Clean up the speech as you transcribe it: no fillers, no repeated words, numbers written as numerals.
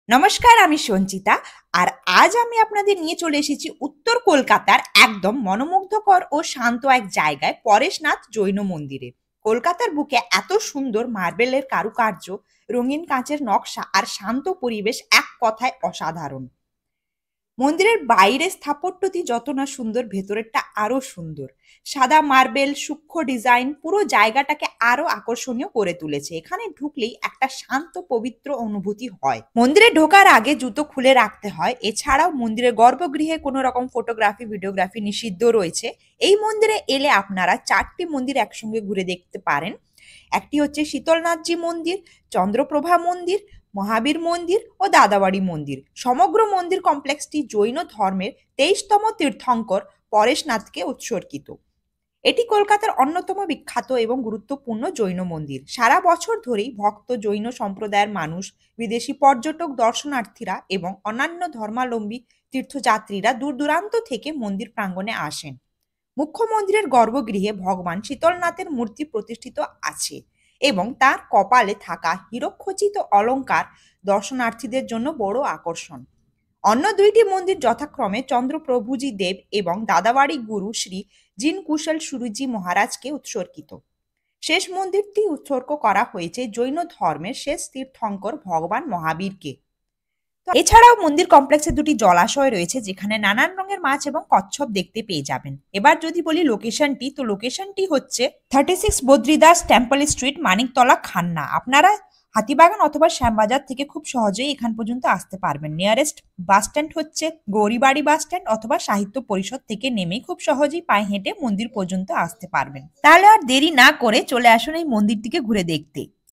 নমস্কার, আমি সঞ্চিতা। আর আজ আমি আপনাদের নিয়ে চলে এসেছি উত্তর কলকাতার একদম মনোমুগ্ধকর ও শান্ত এক জায়গায়, পরেশনাথ জৈন মন্দিরে। কলকাতার বুকে এত সুন্দর মার্বেলের কারুকার্য, রঙিন কাঁচের নকশা আর শান্ত পরিবেশ এক কথায় অসাধারণ। মন্দিরের বাইরের স্থাপত্যটি যত না সুন্দর, ভেতরেরটা আরো সুন্দর। সাদা মার্বেল, সূক্ষ্ম ডিজাইন পুরো জায়গাটাকে আরো আকর্ষণীয় করে তুলেছে। এখানে ঢুকলেই একটা শান্ত পবিত্র অনুভূতি হয়। মন্দিরে ঢোকার আগে জুতো খুলে রাখতে হয়। এছাড়াও মন্দিরের গর্ভগৃহে কোনো রকম ফটোগ্রাফি ভিডিওগ্রাফি নিষিদ্ধ রয়েছে। এই মন্দিরে এলে আপনারা 4টি মন্দির একসঙ্গে ঘুরে দেখতে পারেন। একটি হচ্ছে শীতলনাথজি মন্দির, চন্দ্রপ্রভা মন্দির, মহাবীর মন্দির ও দাদাবাড়ি মন্দির। সমগ্র মন্দির কমপ্লেক্সটি জৈন ধর্মের 23তম তীর্থঙ্কর পরেশনাথকে উৎসর্গিত। এটি কলকাতার অন্যতম বিখ্যাত এবং গুরুত্বপূর্ণ জৈন মন্দির। সারা বছর ধরেই ভক্ত জৈন সম্প্রদায়ের মানুষ, বিদেশি পর্যটক, দর্শনার্থীরা এবং অন্যান্য ধর্মাবলম্বী তীর্থযাত্রীরা দূর দূরান্ত থেকে মন্দির প্রাঙ্গণে আসেন। মুখ্য মন্দিরের গর্ভগৃহে ভগবান শীতলনাথের মূর্তি প্রতিষ্ঠিত আছে এবং তার কপালে থাকা হীরকখচিত অলংকার দর্শনার্থীদের জন্য বড় আকর্ষণ। অন্য দুইটি মন্দির যথাক্রমে চন্দ্রপ্রভুজি দেব এবং দাদাবাড়ি গুরু শ্রী জিন কুশল সুরুজি মহারাজকে উৎসর্গিত। শেষ মন্দিরটি উৎসর্গ করা হয়েছে জৈন ধর্মের শেষ তীর্থঙ্কর ভগবান মহাবীরকে। এছাড়াও মন্দির কমপ্লেক্সে দুটি জলাশয় রয়েছে, যেখানে নানান রঙের মাছ এবং কচ্ছপ দেখতে পেয়ে যাবেন। এবার যদি বলি লোকেশনটি, তো লোকেশনটি হচ্ছে 36 বদ্রীদাস টেম্পল স্ট্রিট, মানিকতলা, খান্না। আপনারা হাতিবাগান অথবা শ্যামবাজার থেকে খুব সহজেই এখান পর্যন্ত আসতে পারবেন। নিয়ারেস্ট বাস স্ট্যান্ড হচ্ছে গৌরীবাড়ি বাস স্ট্যান্ড অথবা সাহিত্য পরিষদ থেকে নেমে খুব সহজেই পায়ে হেঁটে মন্দির পর্যন্ত আসতে পারবেন। তাহলে আর দেরি না করে চলে আসুন এই মন্দিরটিকে ঘুরে দেখতে।